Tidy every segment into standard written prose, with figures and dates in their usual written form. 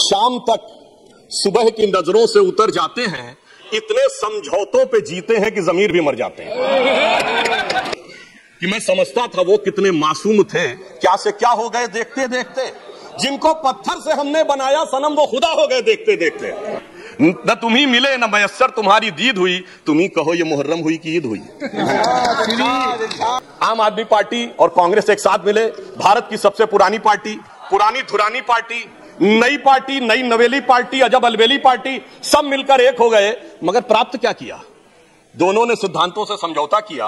शाम तक सुबह की नजरों से उतर जाते हैं, इतने समझौतों पे जीते हैं कि जमीर भी मर जाते हैं। कि मैं समझता था वो कितने मासूम थे, क्या से क्या हो गए देखते देखते। जिनको पत्थर से हमने बनाया सनम, वो खुदा हो गए देखते देखते। न तुम्ही मिले न मयस्सर तुम्हारी दीद हुई, तुम्ही कहो ये मुहर्रम हुई कि ईद हुई। आम आदमी पार्टी और कांग्रेस एक साथ मिले, भारत की सबसे पुरानी पार्टी, पुरानी धुरानी पार्टी, नई पार्टी, नई नवेली पार्टी, अजब अलबेली पार्टी, सब मिलकर एक हो गए। मगर प्राप्त क्या किया? दोनों ने सिद्धांतों से समझौता किया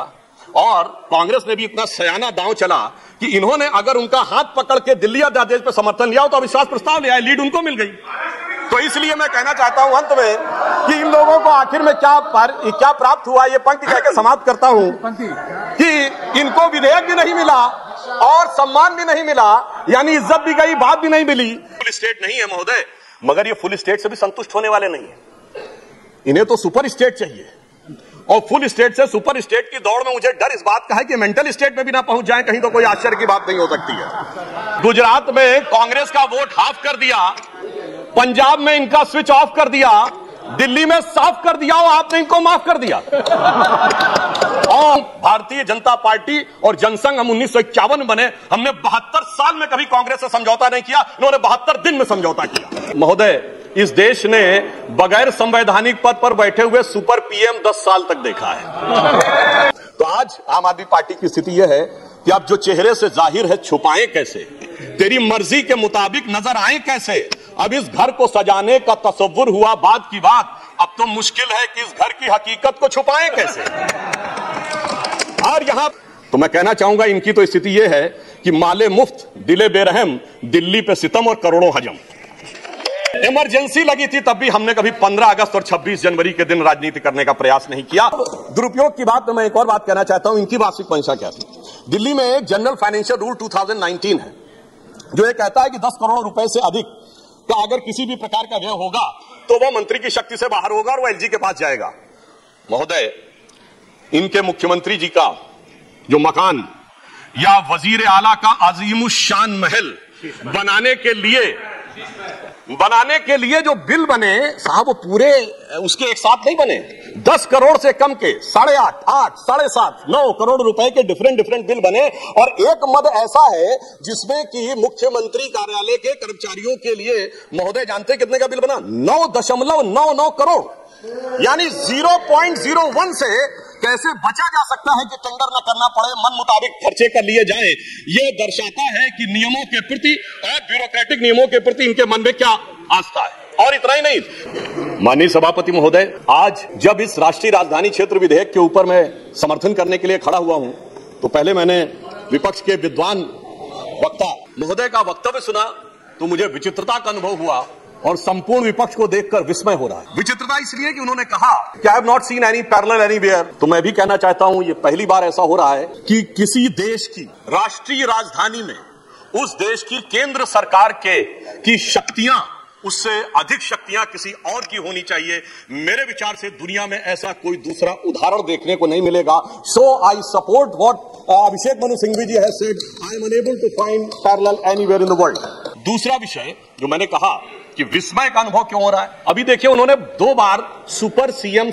और कांग्रेस ने भी इतना सयाना दांव चला कि इन्होंने अगर उनका हाथ पकड़ के दिल्ली अध्यादेश पर समर्थन लिया हो तो अविश्वास प्रस्ताव ले आए, लीड उनको मिल गई। तो इसलिए मैं कहना चाहता हूं अंत में कि इन लोगों को आखिर में क्या प्राप्त हुआ, ये पंक्ति कहकर समाप्त करता हूं कि इनको विधेयक भी नहीं मिला और सम्मान भी नहीं मिला, यानी इज्जत भी गई, बात भी नहीं मिली। फुल स्टेट नहीं है महोदय, मगर ये फुल स्टेट से भी संतुष्ट होने वाले नहीं है। इन्हें तो सुपर स्टेट चाहिए और फुल स्टेट से सुपर स्टेट की दौड़ में मुझे डर इस बात का है कि मेंटल स्टेट में भी ना पहुंच जाए कहीं, तो कोई आश्चर्य की बात नहीं हो सकती है। गुजरात में कांग्रेस का वोट हाफ कर दिया, पंजाब में इनका स्विच ऑफ कर दिया, दिल्ली में साफ कर दिया और आपने इनको माफ कर दिया। और भारतीय जनता पार्टी और जनसंघ हम 1951 बने, हमने 72 साल में कभी कांग्रेस से समझौता नहीं किया, इन्होंने 72 दिन में समझौता किया। महोदय, इस देश ने बगैर संवैधानिक पद पर बैठे हुए सुपर पीएम 10 साल तक देखा है। तो आज आम आदमी पार्टी की स्थिति यह है कि अब जो चेहरे से जाहिर है छुपाएं कैसे, तेरी मर्जी के मुताबिक नजर आए कैसे। अब इस घर को सजाने का तसव्वुर हुआ बाद की बात, अब तो मुश्किल है कि इस घर की हकीकत को छुपाएं कैसे। और यहां तो मैं कहना चाहूंगा इनकी तो स्थिति यह है कि माले मुफ्त दिले बेरहम, दिल्ली पे सितम और करोड़ों हजम। इमरजेंसी लगी थी तब भी हमने कभी 15 अगस्त और 26 जनवरी के दिन राजनीति करने का प्रयास नहीं किया। दुरुपयोग की बात में मैं एक और बात कहना चाहता हूं, इनकी वार्षिक मंशा क्या थी। दिल्ली में एक जनरल फाइनेंशियल रूल 2019 है जो ये कहता है कि 10 करोड़ रुपए से अधिक का अगर किसी भी प्रकार का व्यय होगा तो वह मंत्री की शक्ति से बाहर होगा और वह एलजी के पास जाएगा। महोदय, इनके मुख्यमंत्री जी का जो मकान या वजीर आला का अजीमुशान महल बनाने के लिए जो बिल बने साहब, वो पूरे उसके एक साथ नहीं बने। 10 करोड़ से कम के 8.5, 8, 7.5, 9 करोड़ रुपए के डिफरेंट बिल बने। और एक मद ऐसा है जिसमें कि मुख्यमंत्री कार्यालय के कर्मचारियों के लिए महोदय जानते कितने का बिल बना? 9.99 करोड़, यानी 0.01 से कैसे बचा जा सकता है कि टेंडर न करना पड़े, मन मुताबिक खर्चे कर लिए जाएं। यह दर्शाता है कि नियमों के प्रति और ब्यूरोक्रेटिक नियमों के प्रति इनके मन में क्या आस्था है। और इतना ही नहीं, माननीय सभापति महोदय, आज जब इस राष्ट्रीय राजधानी क्षेत्र विधेयक के ऊपर मैं समर्थन करने के लिए खड़ा हुआ हूं तो पहले मैंने विपक्ष के विद्वान वक्ता महोदय का वक्तव्य सुना तो मुझे विचित्रता का अनुभव हुआ और संपूर्ण विपक्ष को देखकर विस्मय हो रहा है। विचित्रता इसलिए कि उन्होंने कहा कि I have not seen any parallel anywhere. तो मैं भी कहना चाहता हूं ये पहली बार ऐसा हो रहा है कि किसी देश की राष्ट्रीय राजधानी में उस देश की केंद्र सरकार की शक्तियां, उससे अधिक शक्तियां किसी और की होनी चाहिए। मेरे विचार से दुनिया में ऐसा कोई दूसरा उदाहरण देखने को नहीं मिलेगा। So I support what Abhishek Manu Singhvi ji has said, I am unable to find parallel anywhere in the world. दूसरा विषय जो मैंने कहा कि विस्मय का अनुभव क्यों हो रहा है, अभी देखिए उन्होंने 2 बार सुपर सीएम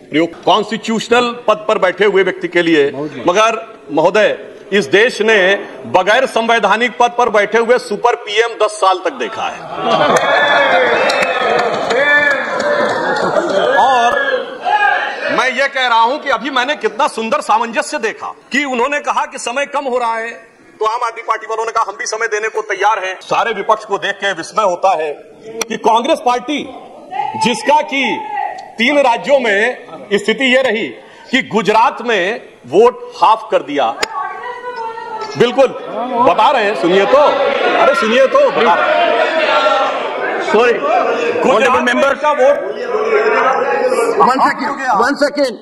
प्रयोग कॉन्स्टिट्यूशनल पद पर बैठे हुए व्यक्ति के लिए, मगर महोदय इस देश ने बगैर संवैधानिक पद पर बैठे हुए सुपर पीएम 10 साल तक देखा है। और मैं ये कह रहा हूं कि अभी मैंने कितना सुंदर सामंजस्य देखा कि उन्होंने कहा कि समय कम हो रहा है तो आम आदमी पार्टी वालों ने कहा हम भी समय देने को तैयार हैं। सारे विपक्ष को देख के विस्मय होता है कि कांग्रेस पार्टी, जिसका कि 3 राज्यों में स्थिति यह रही कि गुजरात में वोट हाफ कर दिया, बिल्कुल बता रहे हैं, सुनिए तो, अरे सुनिए तो, बता रहे हैं, सॉरी, गुजरात मेंबर का vote 1 second.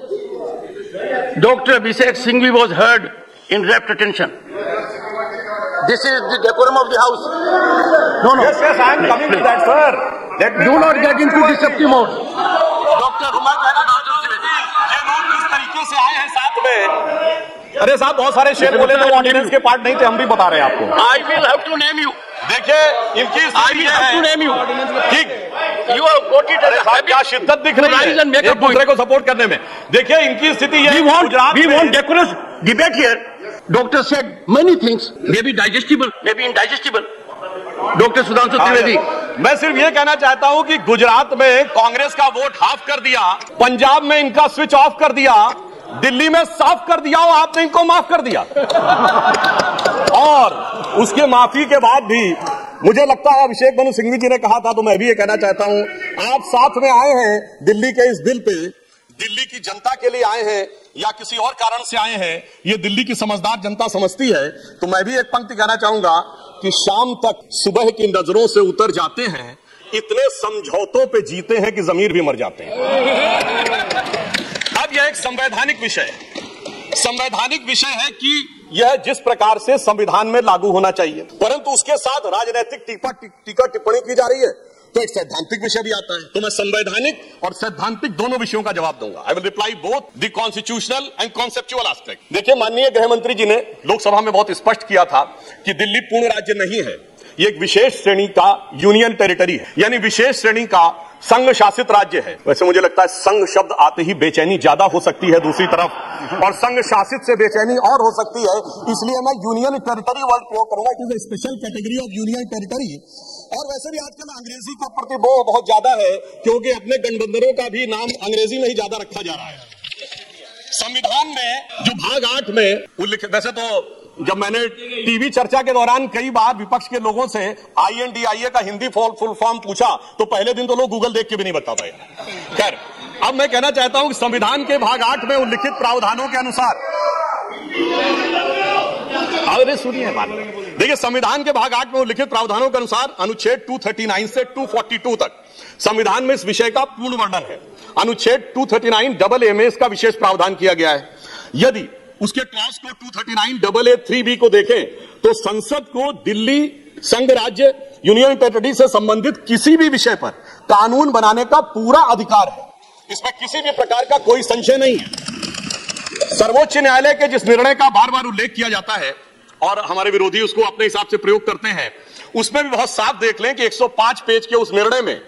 Dr. Abhishek Singhvi was heard in rapt attention. This is the decorum of the house. No. Yes, I am coming to that, sir. Do not get into deceptive mode. Doctor ये लोग किस तरीके से आए हैं साथ में। अरे साहब बहुत सारे शेर बोले थे, वो ऑर्डिनेंस के पार्ट नहीं थे, हम भी बता रहे हैं आपको। I will have to name you. देखिए इनकी क्या शिद्दत दिख रही है एक दूसरे को सपोर्ट करने में। देखिए इनकी स्थिति ये decorous debate here. Doctor said many things, may be digestible, may be indigestible. Doctor Sudhanshu Trivedi, मैं सिर्फ ये कहना चाहता हूं कि गुजरात में कांग्रेस का वोट हाफ कर दिया, पंजाब में इनका स्विच ऑफ कर दिया, दिल्ली में साफ कर दिया और आपने इनको माफ कर दिया। और उसके माफी के बाद भी मुझे लगता है अभिषेक मनु सिंघवी जी ने कहा था, तो मैं भी ये कहना चाहता हूं, आप साथ में आए हैं दिल्ली के इस बिल पे, दिल्ली की जनता के लिए आए हैं या किसी और कारण से आए हैं, ये दिल्ली की समझदार जनता समझती है। तो मैं भी एक पंक्ति कहना चाहूंगा कि शाम तक सुबह की नजरों से उतर जाते हैं, इतने समझौतों पे जीते हैं कि जमीर भी मर जाते हैं। अब यह एक संवैधानिक विषय है कि यह जिस प्रकार से संविधान में लागू होना चाहिए, परंतु उसके साथ राजनीतिक टीका टिप्पणी की जा रही है, तो एक सैद्धांतिक विषय भी आता है। तो मैं संवैधानिक और सैद्धांतिक दोनों विषयों का जवाब दूंगा। I will reply both the constitutional and conceptual aspect. देखिए माननीय गृह मंत्री जी ने लोकसभा में बहुत स्पष्ट किया था कि दिल्ली पूर्ण राज्य नहीं है, ये एक विशेष श्रेणी का यूनियन टेरिटरी है, यानी विशेष श्रेणी का संघ शासित राज्य है। वैसे मुझे लगता है संघ शब्द आते ही बेचैनी ज्यादा हो सकती है दूसरी तरफ, और संघ शासित से बेचैनी और हो सकती है, इसलिए मैं यूनियन टेरिटरी वर्ड प्रयोग करूंगा। It is a special category of union territory. और वैसे भी आजकल अंग्रेजी के प्रति मोह बहुत ज्यादा है, क्योंकि अपने गठबंधनों का भी नाम अंग्रेजी में ही ज्यादा रखा जा रहा है। संविधान में जो भाग 8 में उल्लिखित, वैसे तो जब मैंने टीवी चर्चा के दौरान कई बार विपक्ष के लोगों से INDIA का हिंदी फुल फॉर्म पूछा, तो पहले दिन तो लोग गूगल देख के भी नहीं बता पाए। खैर, अब मैं कहना चाहता हूं कि संविधान के भाग 8 में उल्लिखित प्रावधानों के अनुसार, अरे सुनिए बात, देखिए संविधान के भाग 8 में उल्लिखित प्रावधानों के अनुसार अनुच्छेद 239 से 242 तक संविधान में इस विषय का पूर्ण वर्णन है। अनुच्छेद 239 में इसका विशेष प्रावधान किया गया है। यदि उसके क्लॉज को 239 को देखें तो संसद को दिल्ली संघ राज्य यूनियन टेरिटरी से संबंधित किसी भी विषय पर कानून बनाने का पूरा अधिकार है, इसमें किसी भी प्रकार का कोई संशय नहीं है। सर्वोच्च न्यायालय के जिस निर्णय का बार बार उल्लेख किया जाता है और हमारे विरोधी उसको अपने हिसाब से प्रयोग करते हैं, उसमें भी बहुत साफ देख लें कि 105 पेज के उस निर्णय में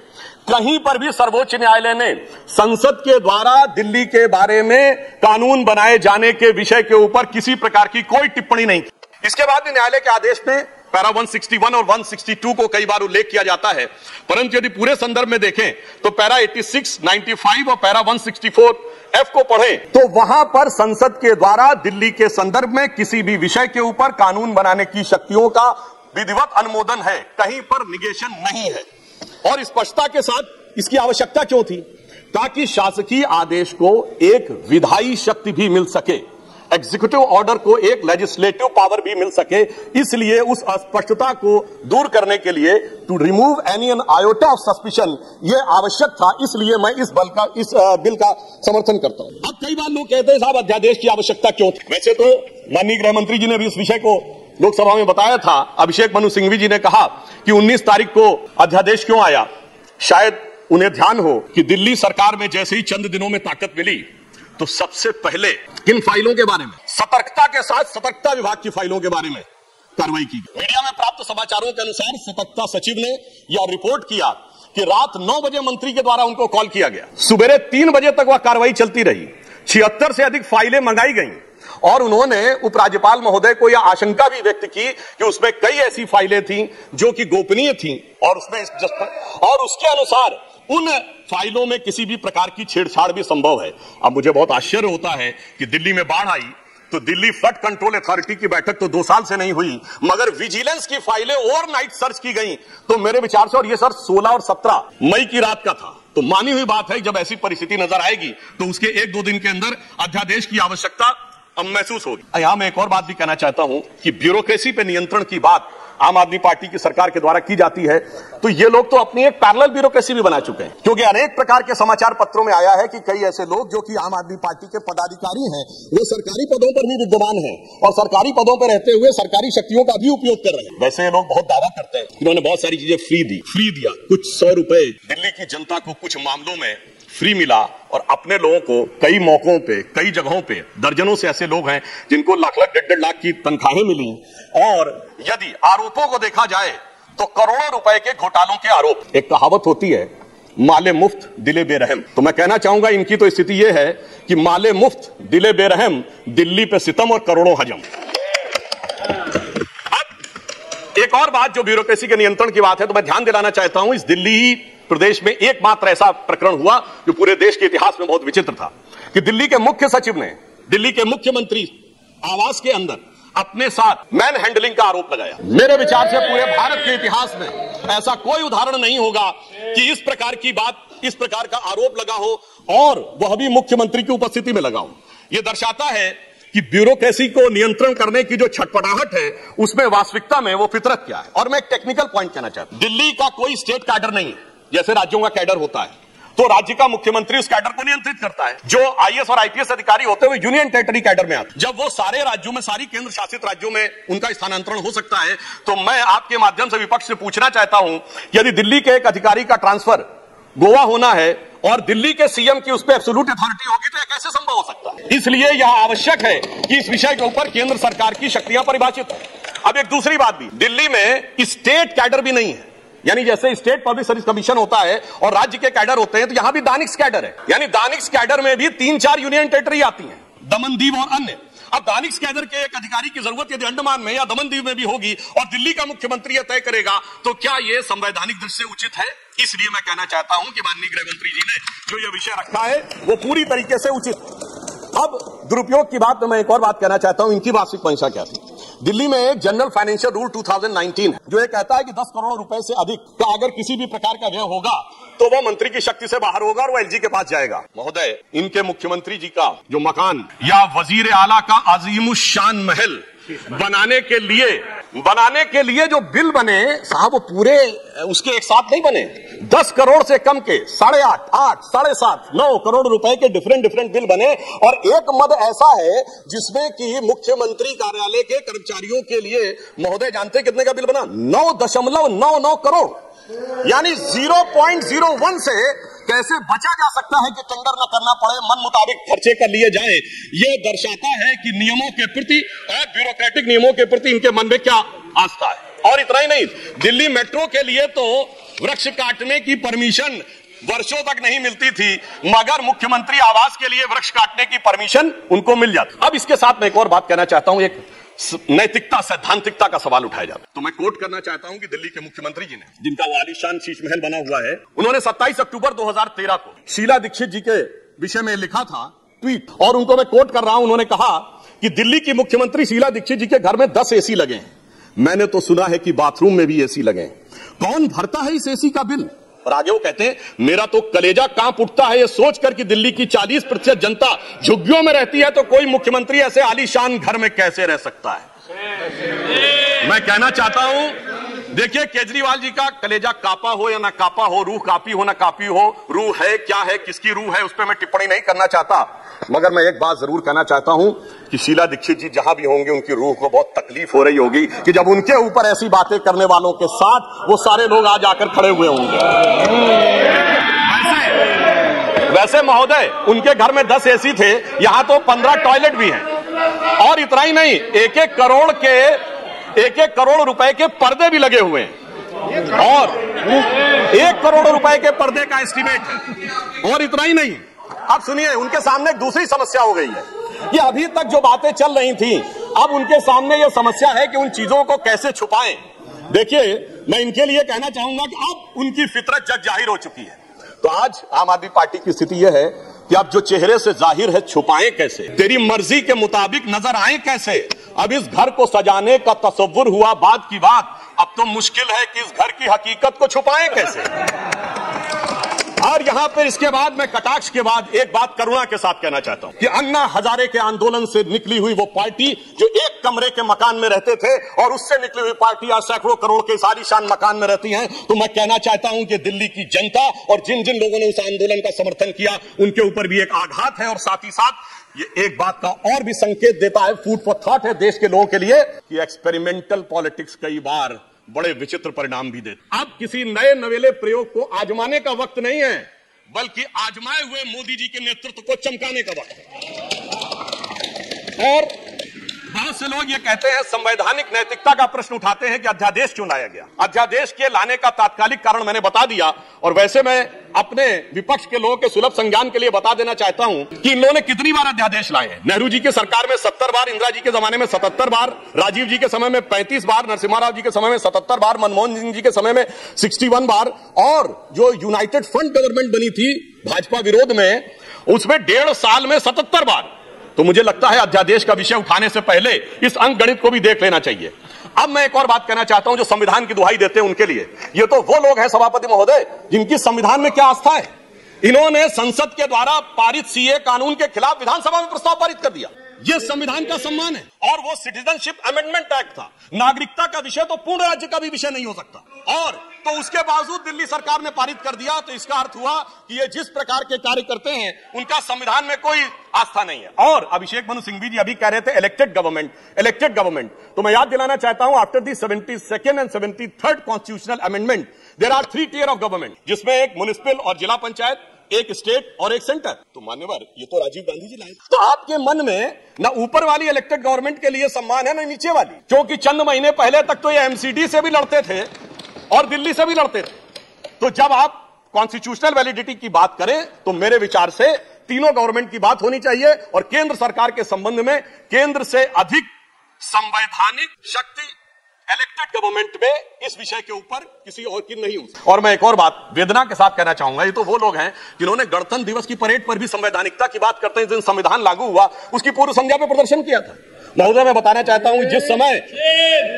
कहीं पर भी सर्वोच्च न्यायालय ने संसद के द्वारा दिल्ली के बारे में कानून बनाए जाने के विषय के ऊपर किसी प्रकार की कोई टिप्पणी नहीं की। इसके बाद भी न्यायालय के आदेश में पैरा 161 और 162 को कई बार उल्लेख किया जाता है, परंतु यदि पूरे संदर्भ में देखें तो पैरा 86, 95 और पैरा 164F को पढ़ें तो वहां पर संसद के द्वारा दिल्ली के संदर्भ में किसी भी विषय के ऊपर कानून बनाने की शक्तियों का विधिवत अनुमोदन है, कहीं पर निगेशन नहीं है। और स्पष्टता के साथ इसकी आवश्यकता क्यों थी? ताकि शासकीय आदेश को एक विधायी शक्ति भी मिल सके, एग्जीक्यूटिव ऑर्डर को एक लेजिस्लेटिव पावर भी मिल सके। इसलिए उस अस्पष्टता को दूर करने के लिए to remove any an iota of suspicion ये आवश्यक था। इसलिए मैं इस बिल का समर्थन करता हूं। अब कई बार लोग कहते हैं साहब अध्यादेश की आवश्यकता क्यों थी? वैसे तो माननीय गृह मंत्री जी ने भी इस विषय को लोकसभा में बताया था। अभिषेक मनु सिंघवी जी ने कहा कि 19 तारीख को अध्यादेश क्यों आया। शायद उन्हें ध्यान हो कि दिल्ली सरकार में जैसे ही चंद दिनों में ताकत मिली तो सबसे पहले किन फाइलों के बारे में, सतर्कता के साथ सतर्कता विभाग की फाइलों के बारे में कार्रवाई की। मीडिया में प्राप्त समाचारों के अनुसार सतर्कता सचिव ने यह रिपोर्ट किया कि रात 9 बजे मंत्री के द्वारा उनको कॉल किया गया, सुबह 3 बजे तक वह कार्रवाई चलती रही, 76 से अधिक फाइलें मंगाई गई और उन्होंने उपराज्यपाल महोदय को यह आशंका भी व्यक्त की कि उसमें कई ऐसी फाइलें थीं जो कि गोपनीय थीं और उसके अनुसार उन फाइलों में किसी भी प्रकार की छेड़छाड़ भी संभव है। अब मुझे बहुत आश्चर्य होता है कि दिल्ली में बाढ़ आई तो दिल्ली फ्लड कंट्रोल अथॉरिटी की बैठक तो 2 साल से नहीं हुई, मगर विजिलेंस की फाइलें ओवरनाइट सर्च की गई। तो मेरे विचार से, और ये सर 16 और 17 मई की रात का था, तो मानी हुई बात है जब ऐसी परिस्थिति नजर आएगी तो उसके 1-2 दिन के अंदर अध्यादेश की आवश्यकता अब महसूस होगी। यहां मैं एक और बात भी कहना चाहता हूं कि ब्यूरोक्रेसी पे नियंत्रण की बात आम आदमी पार्टी की सरकार के द्वारा की जाती है, तो ये लोग तो अपनी एक पैरेलल ब्यूरोक्रेसी भी बना चुके हैं, क्योंकि अनेक प्रकार के समाचार पत्रों में आया है कि कई ऐसे लोग जो कि आम आदमी पार्टी के पदाधिकारी हैं, वो सरकारी पदों पर भी विद्यमान हैं और सरकारी पदों पर रहते हुए सरकारी शक्तियों का भी उपयोग कर रहे हैं। वैसे ये लोग बहुत दावा करते हैं, इन्होंने बहुत सारी चीजें फ्री दिया, कुछ 100 रुपए दिल्ली की जनता को कुछ मामलों में फ्री मिला और अपने लोगों को कई मौकों पे, कई जगहों पे दर्जनों से ऐसे लोग हैं जिनको लाख-लाख, 1.5 लाख की तनख्वाहें मिली। और यदि आरोपों को देखा जाए तो करोड़ों रुपए के घोटालों के आरोप। एक कहावत होती है, माले मुफ्त दिले बेरहम। तो मैं कहना चाहूंगा इनकी तो स्थिति यह है कि माले मुफ्त दिले बेरहम, दिल्ली पे सितम और करोड़ों हजम। अब एक और बात जो ब्यूरोक्रेसी के नियंत्रण की बात है, तो मैं ध्यान दिलाना चाहता हूं, इस दिल्ली प्रदेश में एकमात्र ऐसा प्रकरण हुआ जो पूरे देश के इतिहास में बहुत विचित्र था कि दिल्ली के मुख्य सचिव ने दिल्ली के मुख्यमंत्री आवास के अंदर अपने साथ मैन हैंडलिंग का आरोप लगाया। मेरे विचार से पूरे भारत के इतिहास में ऐसा कोई उदाहरण नहीं होगा कि इस प्रकार की बात, इस प्रकार का आरोप लगा हो और वह भी मुख्यमंत्री की उपस्थिति में लगा हो। यह दर्शाता है कि ब्यूरोक्रेसी को नियंत्रण करने की जो छटपटाहट है उसमें वास्तविकता में वो फितरत क्या है। और मैं एक टेक्निकल पॉइंट कहना चाहता हूं, दिल्ली का कोई स्टेट कैडर नहीं है, जैसे राज्यों का कैडर होता है तो राज्य का मुख्यमंत्री उस कैडर को नियंत्रित करता है। जो आईएएस और आईपीएस अधिकारी होते हैं वो यूनियन टेरिटरी कैडर में आते हैं। जब वो सारे राज्यों में, सारी केंद्र शासित राज्यों में उनका स्थानांतरण हो सकता है, तो मैं आपके माध्यम से विपक्ष से पूछना चाहता हूं, यदि दिल्ली के एक अधिकारी का ट्रांसफर गोवा होना है और दिल्ली के सीएम की उस पर एब्सोल्यूट अथॉरिटी होगी तो यह कैसे संभव हो सकता है? इसलिए यह आवश्यक है कि इस विषय के ऊपर केंद्र सरकार की शक्तियां परिभाषित हो। अब एक दूसरी बात भी, दिल्ली में स्टेट कैडर भी नहीं है, यानी जैसे स्टेट पब्लिक सर्विस कमीशन होता है और राज्य के कैडर होते हैं, तो यहां भी दानिश कैडर है, यानी दानिश कैडर में भी 3-4 यूनियन टेरिटरी आती हैं, दमन दीव और अन्य। अब दानिश कैडर के एक अधिकारी की जरूरत यदि अंडमान में या दमन दीव में भी होगी और दिल्ली का मुख्यमंत्री यह तय करेगा, तो क्या यह संवैधानिक दृष्टि से उचित है? इसलिए मैं कहना चाहता हूं कि माननीय गृह मंत्री जी ने जो यह विषय रखा है वो पूरी तरीके से उचित। अब दुरुपयोग की बात में मैं एक और बात कहना चाहता हूं, इनकी वार्षिक मंशा क्या थी। दिल्ली में एक जनरल फाइनेंशियल रूल 2019 है जो ये कहता है कि 10 करोड़ रुपए से अधिक का अगर किसी भी प्रकार का व्यय होगा तो वह मंत्री की शक्ति से बाहर होगा और वह एलजी के पास जाएगा। महोदय, इनके मुख्यमंत्री जी का जो मकान या वजीर आला का अजीमुशान महल बनाने के लिए जो बिल बने साहब, वो पूरे उसके एक साथ नहीं बने। 10 करोड़ से कम के 8.5, 8, 7.5, 9 करोड़ रुपए के डिफरेंट बिल बने। और एक मद ऐसा है जिसमें कि मुख्यमंत्री कार्यालय के कर्मचारियों के लिए, महोदय जानते कितने का बिल बना? 9.99 करोड़, यानी 0.01 से कैसे बचा जा सकता है कि टेंडर न करना पड़े, मन मुताबिक खर्चे कर लिए जाएं। यह दर्शाता है कि नियमों के प्रति और ब्यूरोक्रेटिक नियमों के प्रति इनके मन में क्या आस्था है। और इतना ही नहीं, दिल्ली मेट्रो के लिए तो वृक्ष काटने की परमिशन वर्षों तक नहीं मिलती थी, मगर मुख्यमंत्री आवास के लिए वृक्ष काटने की परमिशन उनको मिल जाती। अब इसके साथ मैं एक और बात कहना चाहता हूं, एक नैतिकता, सैद्धांतिकता का सवाल उठाया जाता है। तो मैं कोट करना चाहता हूं कि दिल्ली के मुख्यमंत्री जी ने, जिनका वो आलीशान शीश महल बना हुआ है, उन्होंने 27 अक्टूबर 2013 को शीला दीक्षित जी के विषय में लिखा था ट्वीट, और उनको मैं कोट कर रहा हूं। उन्होंने कहा कि दिल्ली की मुख्यमंत्री शीला दीक्षित जी के घर में 10 एसी लगे हैं। मैंने तो सुना है कि बाथरूम में भी एसी लगे हैं। कौन भरता है इस एसी का बिल? और आगे वो कहते हैं, मेरा तो कलेजा कांप उठता है ये सोचकर कि दिल्ली की 40% जनता झुग्गियों में रहती है, तो कोई मुख्यमंत्री ऐसे आलीशान घर में कैसे रह सकता है? मैं कहना चाहता हूं, देखिए, केजरीवाल जी का कलेजा कापा हो या ना कापा हो, रूह कापी हो ना कापी हो, रूह है क्या है, किसकी रूह है, उस पर मैं टिप्पणी नहीं करना चाहता, मगर मैं एक बात जरूर कहना चाहता हूं कि शीला दीक्षित जी जहां भी होंगे उनकी रूह को बहुत तकलीफ हो रही होगी कि जब उनके ऊपर ऐसी बातें करने वालों के साथ वो सारे लोग आज आकर खड़े हुए होंगे। वैसे महोदय, उनके घर में 10 एसी थे, यहां तो 15 टॉयलेट भी हैं। और इतना ही नहीं, 1-1 करोड़ रुपए के पर्दे भी लगे हुए हैं, और 1 करोड़ रुपए के पर्दे का एस्टीमेट है। और इतना ही नहीं, अब सुनिए, उनके सामने एक दूसरी समस्या हो गई है कि अभी तक जो बातें चल रही थी, अब उनके सामने यह समस्या है कि उन चीजों को कैसे छुपाएं। देखिए, मैं इनके लिए कहना चाहूंगा कि अब उनकी फितरत जग जाहिर हो चुकी है। तो आज आम आदमी पार्टी की स्थिति यह है कि अब जो चेहरे से जाहिर है छुपाएं कैसे, तेरी मर्जी के मुताबिक नजर आए कैसे। अब इस घर को सजाने का तसव्वुर हुआ बात की बात, अब तो मुश्किल है कि इस घर की हकीकत को छुपाएं कैसे। और यहां पर इसके बाद मैं कटाक्ष के बाद एक बात करुणा के साथ कहना चाहता हूं कि अन्ना हजारे के आंदोलन से निकली हुई वो पार्टी जो एक कमरे के मकान में रहते थे और उससे निकली हुई पार्टी आज सैकड़ों करोड़ के आलीशान मकान में रहती हैं, तो मैं कहना चाहता हूं कि दिल्ली की जनता और जिन जिन लोगों ने उस आंदोलन का समर्थन किया उनके ऊपर भी एक आघात है। और साथ ही साथ ये एक बात का और भी संकेत देता है, फूड फॉर थॉट है देश के लोगों के लिए, कि एक्सपेरिमेंटल पॉलिटिक्स कई बार बड़े विचित्र परिणाम भी देते। अब किसी नए नवेले प्रयोग को आजमाने का वक्त नहीं है, बल्कि आजमाए हुए मोदी जी के नेतृत्व को चमकाने का वक्त है। और बहुत से लोग ये कहते हैं, संवैधानिक नैतिकता का प्रश्न उठाते हैं कि अध्यादेश क्यों लाया गया। अध्यादेश के लाने का तात्कालिक कारण मैंने बता दिया, और वैसे मैं अपने विपक्ष के लोगों के सुलभ संज्ञान के लिए बता देना चाहता हूं कि इन लोगों ने कितनी बार अध्यादेश लाए हैं। नेहरू जी की सरकार में 70 बार, इंदिरा जी के जमाने में 77 बार, राजीव जी के समय में 35 बार, नरसिम्हा राव जी के समय में 77 बार, मनमोहन सिंह जी के समय में 61 बार, और जो यूनाइटेड फ्रंट गवर्नमेंट बनी थी भाजपा विरोध में, उसमें 1.5 साल में 77 बार। तो मुझे लगता है अध्यादेश का विषय उठाने से पहले इस अंक गणित को भी देख लेना चाहिए। अब मैं एक और बात कहना चाहता हूं, जो संविधान की दुहाई देते हैं उनके लिए, ये तो वो लोग हैं सभापति महोदय जिनकी संविधान में क्या आस्था है। इन्होंने संसद के द्वारा पारित सीए कानून के खिलाफ विधानसभा में प्रस्ताव पारित कर दिया। यह संविधान का सम्मान है। और वो सिटीजनशिप अमेंडमेंट एक्ट था, नागरिकता का विषय तो पूर्ण राज्य का भी विषय नहीं हो सकता, और तो उसके बावजूद दिल्ली सरकार ने पारित कर दिया। तो इसका अर्थ हुआ कि ये जिस प्रकार के कार्य करते हैं उनका संविधान में कोई आस्था नहीं है। और अभिषेक मनु सिंघवी जी अभी कह रहे थे इलेक्टेड गवर्नमेंट, तो मैं याद दिलाना चाहता हूं, after the 72nd and 73rd constitutional amendment there are 3 tier of government, जिसमें एक म्युनिसिपल और जिला पंचायत, एक स्टेट और एक सेंटर। तो मान्यवर, ये तो राजीव गांधी जी लाए। तो आपके मन में ना ऊपर वाली इलेक्टेड गवर्नमेंट के लिए सम्मान है ना नीचे वाली, क्योंकि चंद महीने पहले तक तो ये एमसीडी से भी लड़ते थे और दिल्ली से भी लड़ते थे। तो जब आप कॉन्स्टिट्यूशनल वैलिडिटी की बात करें तो मेरे विचार से तीनों गवर्नमेंट की बात होनी चाहिए, और केंद्र सरकार के संबंध में केंद्र से अधिक संवैधानिक शक्ति इलेक्टेड गवर्नमेंट में इस विषय के ऊपर किसी और की नहीं हो। और मैं एक और बात वेदना के साथ कहना चाहूंगा, ये तो वो लोग हैं जिन्होंने गणतंत्र दिवस की परेड पर भी संवैधानिकता की बात करते हैं। जिस दिन संविधान लागू हुआ उसकी पूर्व संध्या पे प्रदर्शन किया था। महोदय, मैं बताना चाहता हूं, जिस समय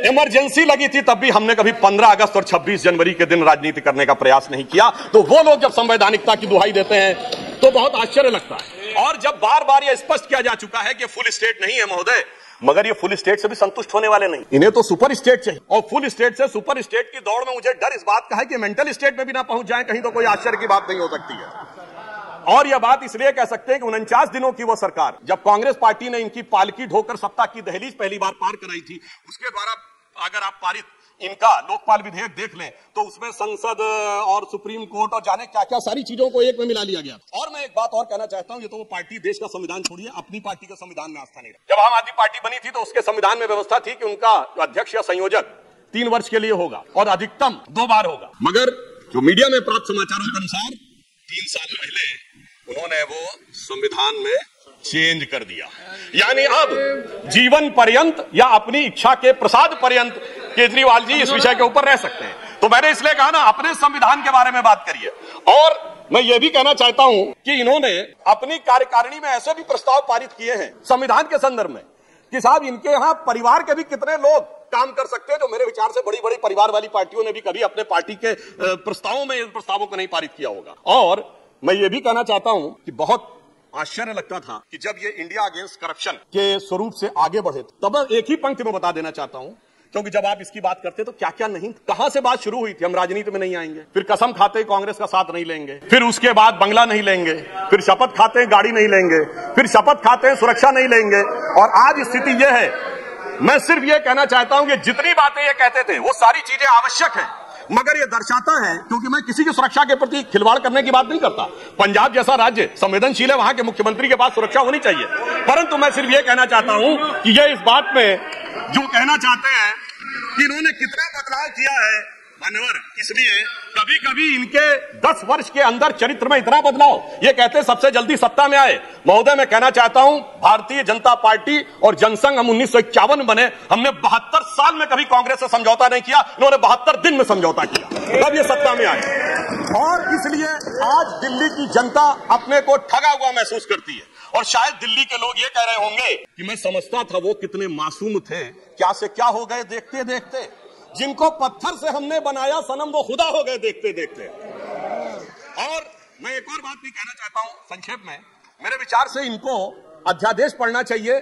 इमरजेंसी लगी थी तब भी हमने कभी 15 अगस्त और 26 जनवरी के दिन राजनीति करने का प्रयास नहीं किया। तो वो लोग जब संवैधानिकता की दुहाई देते हैं तो बहुत आश्चर्य लगता है। और जब बार बार यह स्पष्ट किया जा चुका है कि फुल स्टेट नहीं है महोदय, मगर ये फुल स्टेट से भी संतुष्ट होने वाले नहीं, इन्हें तो सुपर स्टेट चाहिए। और फुल स्टेट से सुपर स्टेट की दौड़ में मुझे डर इस बात का है कि मेंटल स्टेट में भी ना पहुंच जाए कहीं, तो कोई आश्चर्य की बात नहीं हो सकती है। और यह बात इसलिए कह सकते हैं कि 49 दिनों की वो सरकार, जब कांग्रेस पार्टी ने इनकी पालकी ढोकर सत्ता की दहलीज पहली बार पार कराई थी, उसके द्वारा अगर आप पारित इनका लोकपाल विधेयक देख लें तो उसमें संसद और सुप्रीम कोर्ट और जाने क्या क्या सारी चीजों को एक में मिला लिया गया। और मैं एक बात और कहना चाहता हूं, ये तो वो पार्टी देश का संविधान छोड़िए, अपनी पार्टी का संविधान में आस्था नहीं रहा। जब आम आदमी पार्टी बनी थी तो उसके संविधान में व्यवस्था थी कि उनका अध्यक्ष या संयोजक 3 वर्ष के लिए होगा और अधिकतम 2 बार होगा। मगर जो मीडिया में प्राप्त समाचारों के अनुसार 3 साल पहले उन्होंने वो संविधान में चेंज कर दिया, यानी अब जीवन पर्यंत या अपनी इच्छा के प्रसाद पर्यंत केजरीवाल जी इस विषय के ऊपर रह सकते हैं। तो मैंने इसलिए कहा ना, अपने संविधान के बारे में बात करिए। और मैं ये भी कहना चाहता हूं कि इन्होंने अपनी कार्यकारिणी में ऐसे भी प्रस्ताव पारित किए हैं संविधान के संदर्भ में कि साहब इनके यहां परिवार के भी कितने लोग काम कर सकते हैं, जो मेरे विचार से बड़ी बड़ी परिवार वाली पार्टियों ने भी कभी अपने पार्टी के प्रस्तावों में इन प्रस्तावों को नहीं पारित किया होगा। और मैं ये भी कहना चाहता हूं कि बहुत आश्चर्य लगता था कि जब ये इंडिया अगेंस्ट करप्शन के स्वरूप से आगे बढ़े, तब एक ही पंक्ति में बता देना चाहता हूं, क्योंकि जब आप इसकी बात करते तो क्या क्या नहीं, कहां से बात शुरू हुई थी, हम राजनीति में नहीं आएंगे, फिर कसम खाते कांग्रेस का साथ नहीं लेंगे, फिर उसके बाद बंगला नहीं लेंगे, फिर शपथ खाते गाड़ी नहीं लेंगे, फिर शपथ खाते सुरक्षा नहीं लेंगे, और आज स्थिति यह है। मैं सिर्फ यह कहना चाहता हूं कि जितनी बातें ये कहते थे वो सारी चीजें आवश्यक है, मगर ये दर्शाता है, क्योंकि मैं किसी की सुरक्षा के प्रति खिलवाड़ करने की बात नहीं करता, पंजाब जैसा राज्य संवेदनशील है, वहां के मुख्यमंत्री के पास सुरक्षा होनी चाहिए, परंतु मैं सिर्फ ये कहना चाहता हूं कि ये इस बात में जो कहना चाहते हैं कि इन्होंने कितना बदलाव किया है मान्यवर, इसलिए कभी कभी इनके 10 वर्ष के अंदर चरित्र में इतना बदलाव, ये कहते सबसे जल्दी सत्ता में आए। महोदय, मैं कहना चाहता हूं, भारतीय जनता पार्टी और जनसंघ, हम 1951 बने, हमने 72 साल में कभी कांग्रेस से समझौता नहीं किया, इन्होंने 72 दिन में समझौता किया, तब ये सत्ता में आए। और इसलिए आज दिल्ली की जनता अपने को ठगा हुआ महसूस करती है, और शायद दिल्ली के लोग ये कह रहे होंगे कि मैं समझता था वो कितने मासूम थे, क्या से क्या हो गए देखते देखते, जिनको पत्थर से हमने बनाया सनम वो खुदा हो गए देखते देखते। और मैं एक और बात भी कहना चाहता हूं संक्षेप में, मेरे विचार से इनको अध्यादेश पढ़ना चाहिए,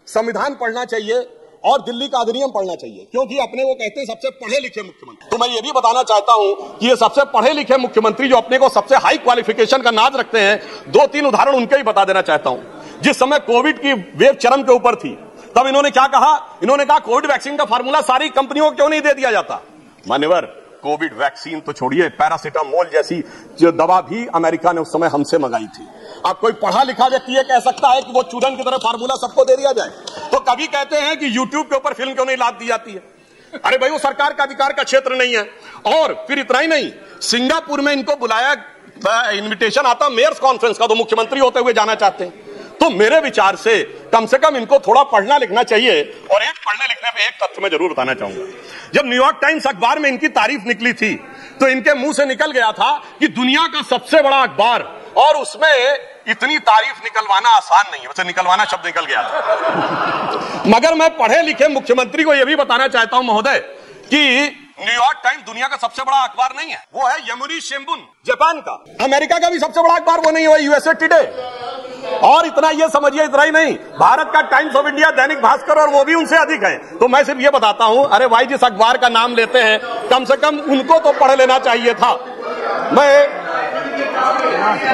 संविधान पढ़ना चाहिए और दिल्ली का अधिनियम पढ़ना चाहिए, क्योंकि अपने वो कहते हैं सबसे पढ़े लिखे मुख्यमंत्री। तो मैं ये भी बताना चाहता हूं कि ये सबसे पढ़े लिखे मुख्यमंत्री जो अपने को सबसे हाई क्वालिफिकेशन का नाज रखते हैं, 2-3 उदाहरण उनके ही बता देना चाहता हूं। जिस समय कोविड की वेव चरम के ऊपर थी, तब इन्होंने क्या कहा, इन्होंने कहा कोविड वैक्सीन का फार्मूला सारी कंपनियों को क्यों नहीं दे दिया जाता। मान्यवर, कोविड वैक्सीन तो छोड़िए, पैरासिटामोल जैसी जो दवा भी अमेरिका ने उस समय हमसे मंगाई थी। अब कोई पढ़ा लिखा व्यक्ति ये कह सकता है कि वो चूरन की तरह फार्मूला सबको दे दिया जाए। तो कभी कहते हैं कि यूट्यूब के ऊपर फिल्म क्यों नहीं लाद दी जाती है। अरे भाई वो सरकार का अधिकार का क्षेत्र नहीं है। और फिर इतना ही नहीं, सिंगापुर में इनको बुलाया, इन्विटेशन आता मेयर्स कॉन्फ्रेंस का, तो मुख्यमंत्री होते हुए जाना चाहते हैं। तो मेरे विचार से कम इनको थोड़ा पढ़ना लिखना चाहिए। और एक पढ़ने लिखने पे एक तथ्य मैं जरूर बताना चाहूंगा। जब न्यूयॉर्क टाइम्स अखबार में इनकी तारीफ निकली थी तो इनके मुंह से निकल गया था कि दुनिया का सबसे बड़ा अखबार, और उसमें इतनी तारीफ निकलवाना आसान नहीं है। वैसे निकलवाना शब्द निकल गया था। मगर मैं पढ़े लिखे मुख्यमंत्री को यह भी बताना चाहता हूं महोदय कि न्यूयॉर्क टाइम्स दुनिया का सबसे बड़ा अखबार नहीं है, वो है यमुनी शिंबुन जापान का। अमेरिका का भी सबसे बड़ा अखबार वो नहीं है, यूएसए टुडे। और इतना ये समझिए, इतना ही नहीं, भारत का times of India, Dainik Bhaskar, और वो भी उनसे अधिक है। तो मैं सिर्फ ये बताता हूं, अरे भाई जिस अखबार का नाम लेते हैं कम से कम उनको तो पढ़ लेना चाहिए था।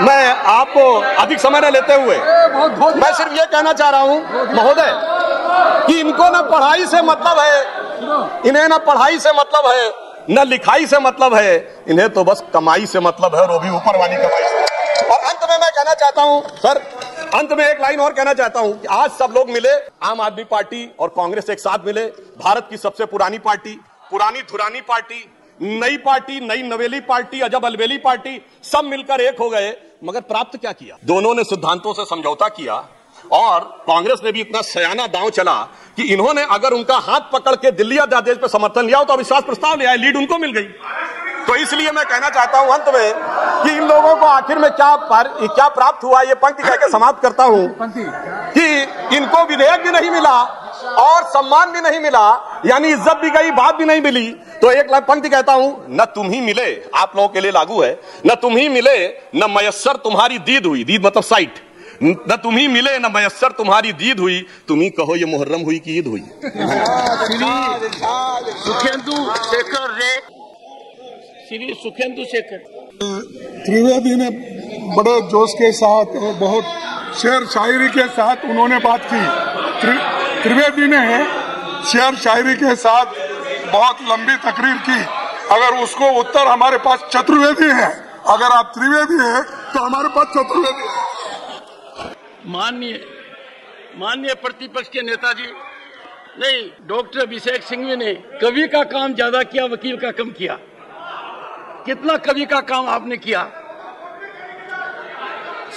मैं आपको अधिक समय न लेते हुए मैं सिर्फ ये कहना चाह रहा हूं महोदय कि इनको ना पढ़ाई से मतलब है, इन्हें ना पढ़ाई से मतलब है, न लिखाई से मतलब है, इन्हें तो बस कमाई से मतलब है, और वो भी ऊपर वाली कमाई से। और अंत में मैं कहना चाहता हूं सर, अंत में एक लाइन और कहना चाहता हूं कि आज सब लोग मिले, आम आदमी पार्टी और कांग्रेस एक साथ मिले, भारत की सबसे पुरानी पार्टी, पुरानी धुरानी पार्टी, नई नवेली पार्टी, अजब अलबेली पार्टी, सब मिलकर एक हो गए। मगर प्राप्त क्या किया? दोनों ने सिद्धांतों से समझौता किया, और कांग्रेस ने भी इतना सयाना दांव चला कि इन्होंने अगर उनका हाथ पकड़ के दिल्ली अध्यादेश पर समर्थन लिया हो तो अविश्वास प्रस्ताव ले आए, लीड उनको मिल गई। तो इसलिए मैं कहना चाहता हूं अंत में कि इन लोगों को आखिर में क्या प्राप्त हुआ, ये पंक्ति कहकर समाप्त करता हूं कि इनको विधेयक भी नहीं मिला और सम्मान भी नहीं मिला, यानी इज्जत भी गई, बात भी नहीं मिली। तो एक पंक्ति कहता हूं, न तुम ही मिले, आप लोगों के लिए लागू है, न तुम ही मिले न मयस्सर तुम्हारी दीद हुई, दीद मतलब साइट, न तुम ही मिले न मयस्सर तुम्हारी दीद हुई, तुम ही कहो ये मुहर्रम हुई कि ईद हुई। सुखेंदु शेखर रे, श्री सुखेंदु शेखर त्रिवेदी ने बड़े जोश के साथ और बहुत शेर शायरी के साथ उन्होंने बात की। त्रिवेदी ने शेर शायरी के साथ बहुत लंबी तकरीर की। अगर उसको उत्तर हमारे पास चतुर्वेदी है, अगर आप त्रिवेदी हैं तो हमारे पास चतुर्वेदी है। माननीय प्रतिपक्ष के नेताजी, नहीं, डॉक्टर अभिषेक सिंघवी ने कवि का काम ज्यादा किया, वकील का कम किया। कितना कवि का काम आपने किया।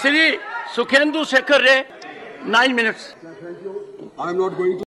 श्री सुखेंदु शेखर रे, 9 minutes।